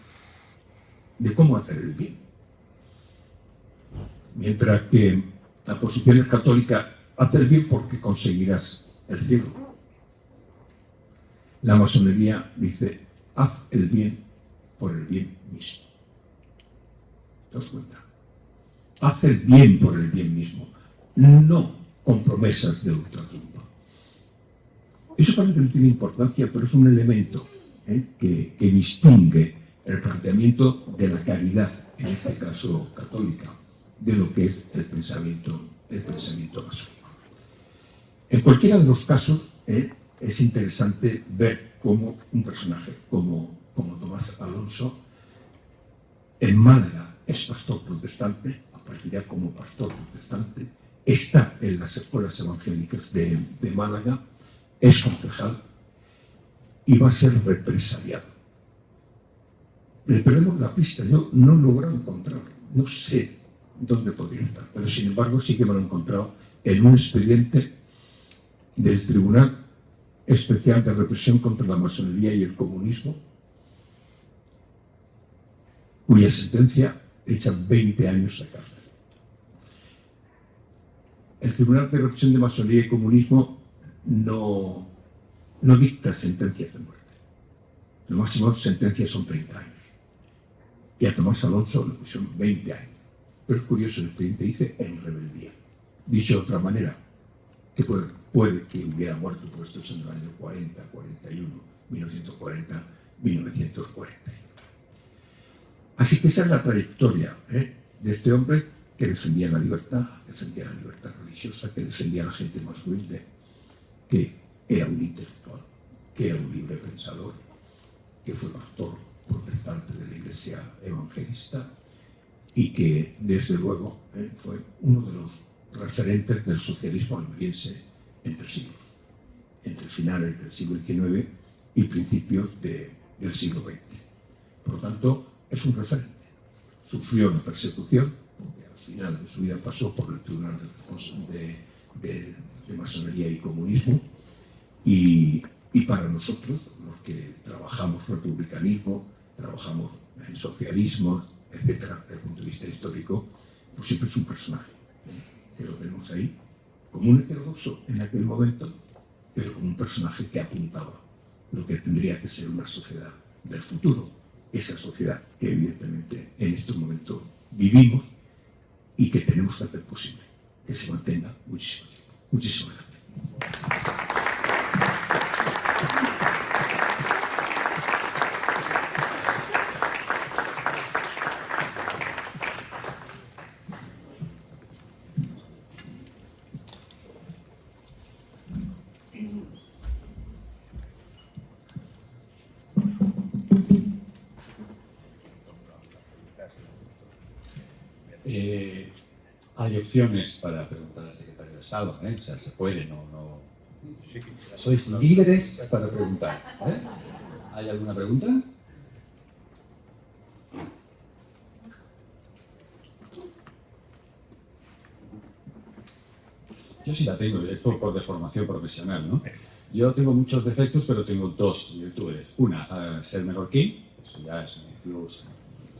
de cómo hacer el bien. Mientras que la posición es católica, hacer el bien porque conseguirás el cielo. La masonería dice, haz el bien por el bien mismo. ¿Te das cuenta? Haz el bien por el bien mismo, no con promesas de ultratumba. Eso parece que no tiene importancia, pero es un elemento que distingue el planteamiento de la caridad, en este caso católica, de lo que es el pensamiento masónico. En cualquiera de los casos, es interesante ver cómo un personaje como Tomás Alonso en Málaga es pastor protestante, a partir de como pastor protestante, está en las escuelas evangélicas de Málaga, es concejal y va a ser represaliado. Le perdemos la pista, yo no he logrado encontrarlo, no sé dónde podría estar, pero sin embargo sí que me lo he encontrado en un expediente del Tribunal Especial de Represión contra la Masonería y el Comunismo, cuya sentencia echa 20 años de cárcel. El Tribunal de Represión de Masonería y Comunismo no dicta sentencias de muerte. Lo máximo sentencias son 30 años. Y a Tomás Alonso le pusieron 20 años. Pero es curioso, el expediente dice en rebeldía. Dicho de otra manera, que puede que hubiera muerto, por esto es en el año 40, 41, 1940, 1941. Así que esa es la trayectoria de este hombre que defendía la libertad religiosa, que defendía a la gente más humilde, que era un intelectual, que era un libre pensador, que fue pastor protestante de la Iglesia evangelista y que, desde luego, fue uno de los referentes del socialismo almeriense entre siglos, entre finales del siglo XIX y principios del siglo XX. Por lo tanto, es un referente. Sufrió una persecución, porque al final de su vida pasó por el Tribunal de Masonería y Comunismo, y para nosotros, los que trabajamos republicanismo, trabajamos en socialismo, etcétera, desde el punto de vista histórico, pues siempre es un personaje que lo tenemos ahí como un heterodoxo en aquel momento, pero como un personaje que apuntaba lo que tendría que ser una sociedad del futuro, esa sociedad que evidentemente en estos momentos vivimos y que tenemos que hacer posible que se mantenga muchísimo tiempo. Muchísimas gracias. Hay opciones para preguntar al secretario de Estado, o sea, se puede, no. Sois libres para preguntar. ¿Hay alguna pregunta? Yo sí la tengo, es por deformación profesional, ¿no? Yo tengo muchos defectos, pero tengo dos virtudes. Una, ser menorquín, eso ya es un plus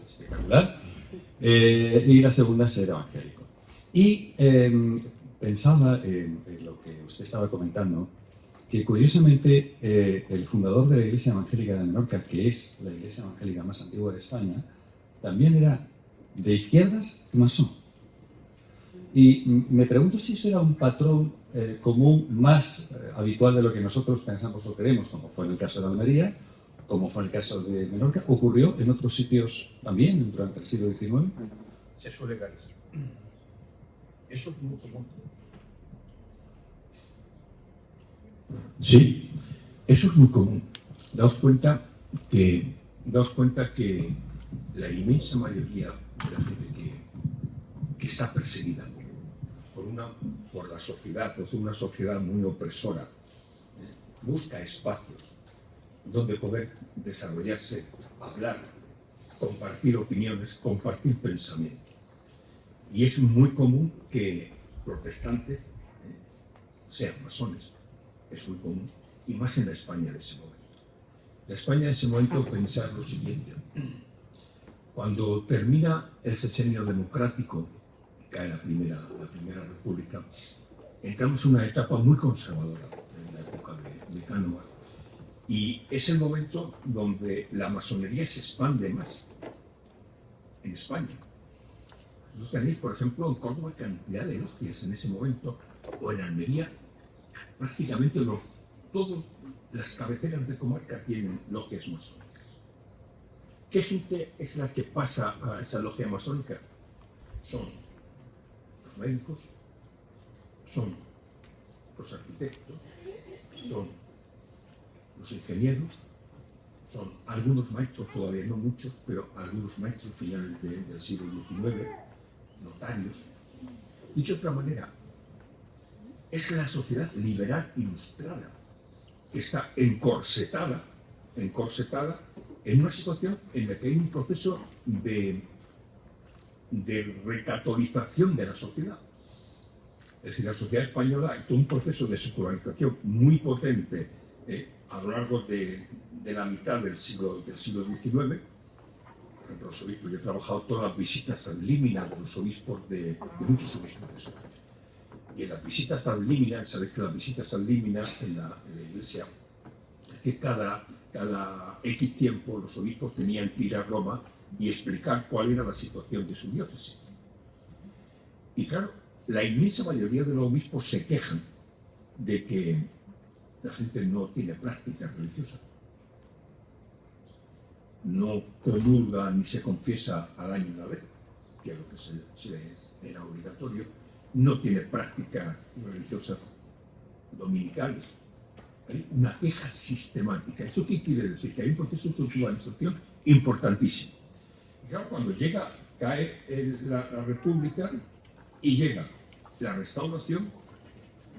espectacular. Y la segunda, ser evangélico. Y pensaba en lo que usted estaba comentando, que curiosamente el fundador de la Iglesia Evangélica de Menorca, que es la Iglesia Evangélica más antigua de España, también era de izquierdas y masón. Y me pregunto si eso era un patrón común más habitual de lo que nosotros pensamos o queremos, como fue en el caso de Almería, como fue en el caso de Menorca. ¿Ocurrió en otros sitios también durante el siglo XIX? Se suele dar eso. Eso es muy común. Sí, eso es muy común. Daos cuenta que la inmensa mayoría de la gente que está perseguida por la sociedad, por una sociedad muy opresora, busca espacios donde poder desarrollarse, hablar, compartir opiniones, compartir pensamiento. Y es muy común que protestantes sean masones. Es muy común, y más en la España de ese momento. La España de ese momento, pensar lo siguiente: cuando termina el sexenio democrático, cae la primera república, entramos en una etapa muy conservadora, en la época de Cánovas, y es el momento donde la masonería se expande más en España. Tenéis, por ejemplo, en Córdoba cantidad de logias en ese momento, o en Almería, prácticamente todas las cabeceras de comarca tienen logias masónicas. ¿Qué gente es la que pasa a esa logia masónica? Son los médicos, son los arquitectos, son los ingenieros, son algunos maestros, todavía no muchos, pero algunos maestros finales del siglo XIX, notarios. Dicho de otra manera, es la sociedad liberal ilustrada que está encorsetada en una situación en la que hay un proceso de recatolización de la sociedad. Es decir, la sociedad española ha hecho un proceso de secularización muy potente a lo largo de la mitad del siglo XIX. Por ejemplo, los obispos, yo he trabajado todas las visitas ad limina de los obispos, de muchos obispos de España. Y en las visitas ad limina, sabéis que las visitas ad limina en la Iglesia, que cada X tiempo los obispos tenían que ir a Roma y explicar cuál era la situación de su diócesis. Y claro, la inmensa mayoría de los obispos se quejan de que la gente no tiene prácticas religiosas, no comulga ni se confiesa al año una vez, que es lo que era obligatorio, no tiene prácticas religiosas dominicales. Hay una queja sistemática. ¿Eso qué quiere decir? Que hay un proceso de secularización importantísimo. Y claro, cuando cae la República y llega la Restauración,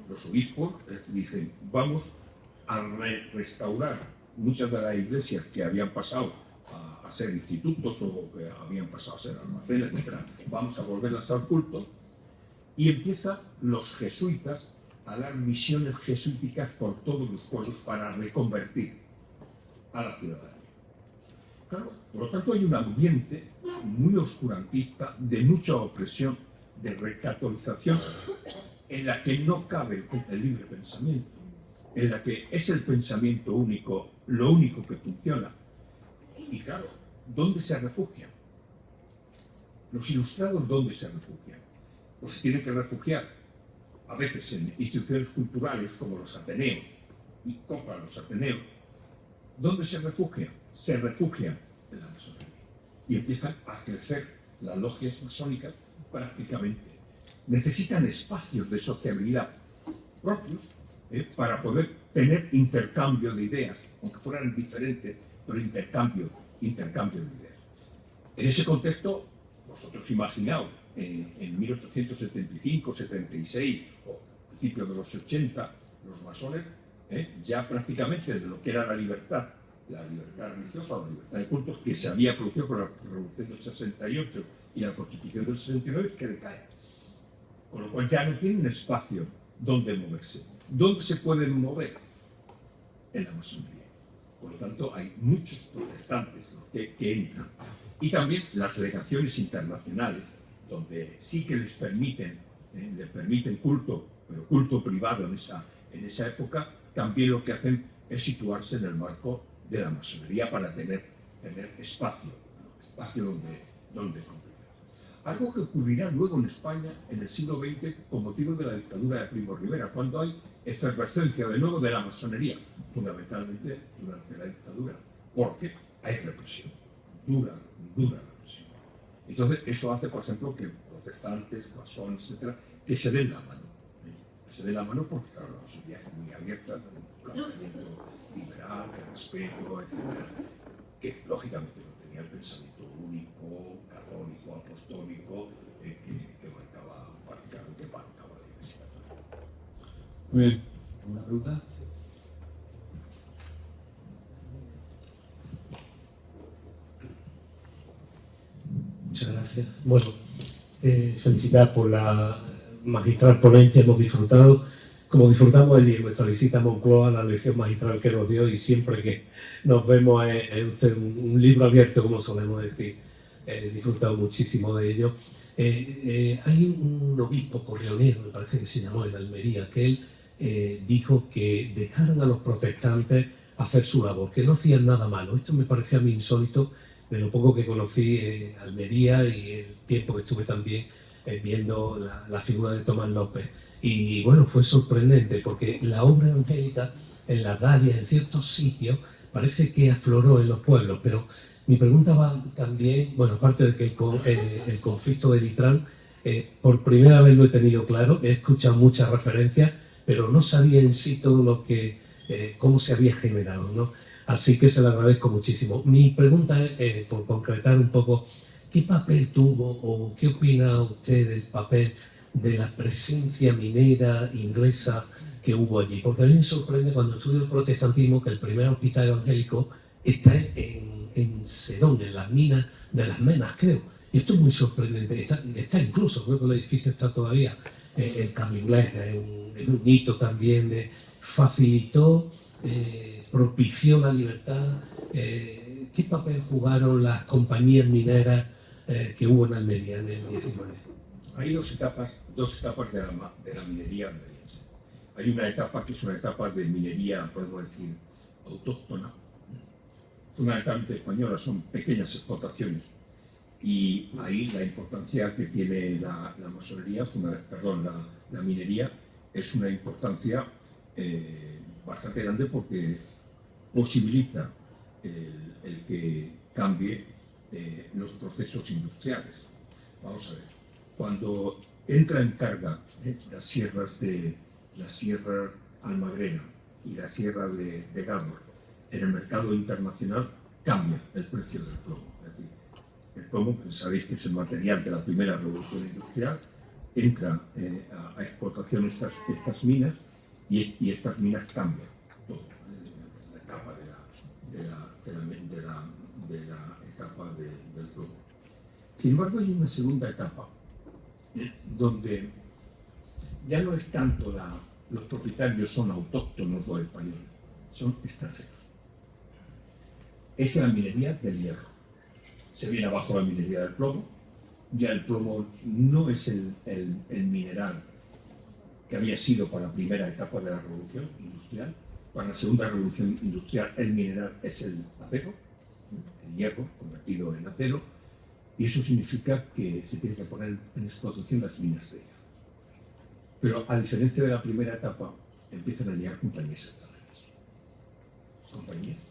los obispos dicen: vamos a restaurar muchas de las iglesias que habían pasado a ser institutos o que habían pasado a ser almacenes, etc. Vamos a volverlas al culto. Y empiezan los jesuitas a dar misiones jesuíticas por todos los pueblos para reconvertir a la ciudadanía. Claro, por lo tanto hay un ambiente muy oscurantista, de mucha opresión, de recatolización, en la que no cabe el libre pensamiento, en la que es el pensamiento único, lo único que funciona. Y claro, ¿dónde se refugian? Los ilustrados, ¿dónde se refugian? Pues se tienen que refugiar a veces en instituciones culturales como los Ateneos, y copan los Ateneos. ¿Dónde se refugian? Se refugian en la masonería. Y empiezan a crecer las logias masónicas prácticamente. Necesitan espacios de sociabilidad propios para poder tener intercambio de ideas, aunque fueran diferentes, pero intercambio de ideas. En ese contexto, vosotros imaginaos, en 1875, 76 o principios de los 80, los masones ya prácticamente de lo que era la libertad religiosa o la libertad de cultos que se había producido con la Revolución del 68 y la Constitución del 69, que decae. Con lo cual ya no tienen espacio donde moverse. ¿Dónde se pueden mover? En la masonería. Por lo tanto, hay muchos protestantes que entran. Y también las legaciones internacionales, donde sí que les permiten culto, pero culto privado en esa época, también lo que hacen es situarse en el marco de la masonería para tener espacio donde congregar. Algo que ocurrirá luego en España en el siglo XX con motivo de la dictadura de Primo de Rivera, cuando hay efervescencia de nuevo de la masonería, fundamentalmente durante la dictadura, porque hay represión, dura represión. Entonces, eso hace, por ejemplo, que protestantes, masones, etcétera, que se den la mano. Que se den la mano porque, claro, la masonería es muy abierta, un planteamiento liberal, de respeto, etcétera, que lógicamente no tenía el pensamiento único, canónico, apostólico, que marcaba la Iglesia Católica. Muy bien. ¿Alguna pregunta? Muchas gracias. Bueno, felicitar por la magistral ponencia. Hemos disfrutado, como disfrutamos en nuestra visita a Moncloa, la lección magistral que nos dio, y siempre que nos vemos es usted un libro abierto, como solemos decir. He disfrutado muchísimo de ello. Hay un obispo corleonero, me parece que se llamó en Almería, que él dijo que dejaran a los protestantes hacer su labor, que no hacían nada malo. Esto me parecía a mí insólito, de lo poco que conocí Almería y el tiempo que estuve también viendo la figura de Tomás López. Y bueno, fue sorprendente porque la obra evangélica en las Dalias, en ciertos sitios, parece que afloró en los pueblos, pero mi pregunta va también, bueno, aparte de que el conflicto de Litrán, por primera vez lo he tenido claro, he escuchado muchas referencias, pero no sabía en sí todo lo que, cómo se había generado, ¿no? Así que se lo agradezco muchísimo. Mi pregunta es, por concretar un poco, ¿qué papel tuvo o qué opina usted del papel de la presencia minera inglesa que hubo allí? Porque a mí me sorprende cuando estudio el protestantismo que el primer hospital evangélico está en Sedón, en las minas de las Menas, creo. Y esto es muy sorprendente. Está incluso, creo que el edificio está todavía, el cambio inglés, es un hito también de facilitó, propició la libertad. ¿Qué papel jugaron las compañías mineras que hubo en Almería en el 19? Hay dos etapas de la minería almeriense. Hay una etapa que es una etapa de minería, podemos decir, autóctona, fundamentalmente española, son pequeñas explotaciones. Y ahí la importancia que tiene la masonería, la minería, es una importancia bastante grande porque posibilita el que cambie los procesos industriales. Vamos a ver, cuando entra en carga la Sierra Almagrena y la Sierra de Gámor en el mercado internacional, cambia el precio del plomo. Es decir, el plomo, sabéis que es el material de la primera revolución industrial, entra a explotación estas minas y estas minas cambian todo. La etapa de la etapa del plomo. Sin embargo, hay una segunda etapa donde ya no es tanto los propietarios son autóctonos o españoles, son extranjeros. Es la minería del hierro. Se viene abajo la minería del plomo. Ya el plomo no es el mineral que había sido para la primera etapa de la revolución industrial. Para la segunda revolución industrial el mineral es el acero, el hierro convertido en acero, y eso significa que se tiene que poner en explotación las minas de hierro. Pero a diferencia de la primera etapa, empiezan a llegar compañías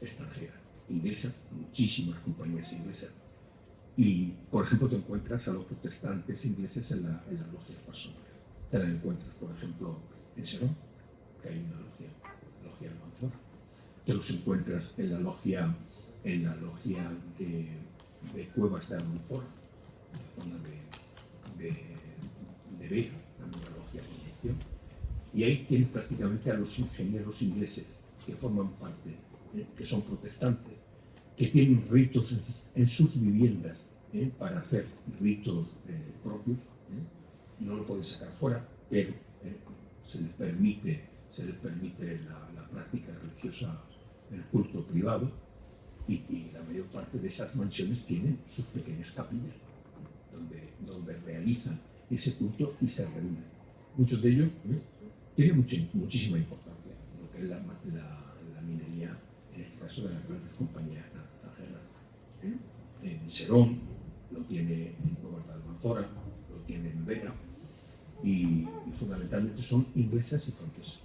extranjeras, inglesas, muchísimas compañías inglesas. Y, por ejemplo, te encuentras a los protestantes ingleses en las logias masonas. Te las encuentras, por ejemplo, en Serón, que hay una logia Almanzor. Te los encuentras en la logia de Cuevas de Almanzor, en la zona de Vega, también la logia de Concepción. Y ahí tienes prácticamente a los ingenieros ingleses que forman parte, que son protestantes, que tienen ritos en sus viviendas para hacer ritos propios. No lo pueden sacar fuera, pero se les permite la práctica religiosa, el culto privado, y la mayor parte de esas mansiones tienen sus pequeñas capillas donde realizan ese culto y se reúnen. Muchos de ellos tienen muchísima importancia en lo que es la minería, en este caso de las grandes compañías extranjeras. En Serón lo tiene en Cuevas de Almanzor. Zora, lo tienen Vera, y fundamentalmente son inglesas y francesas.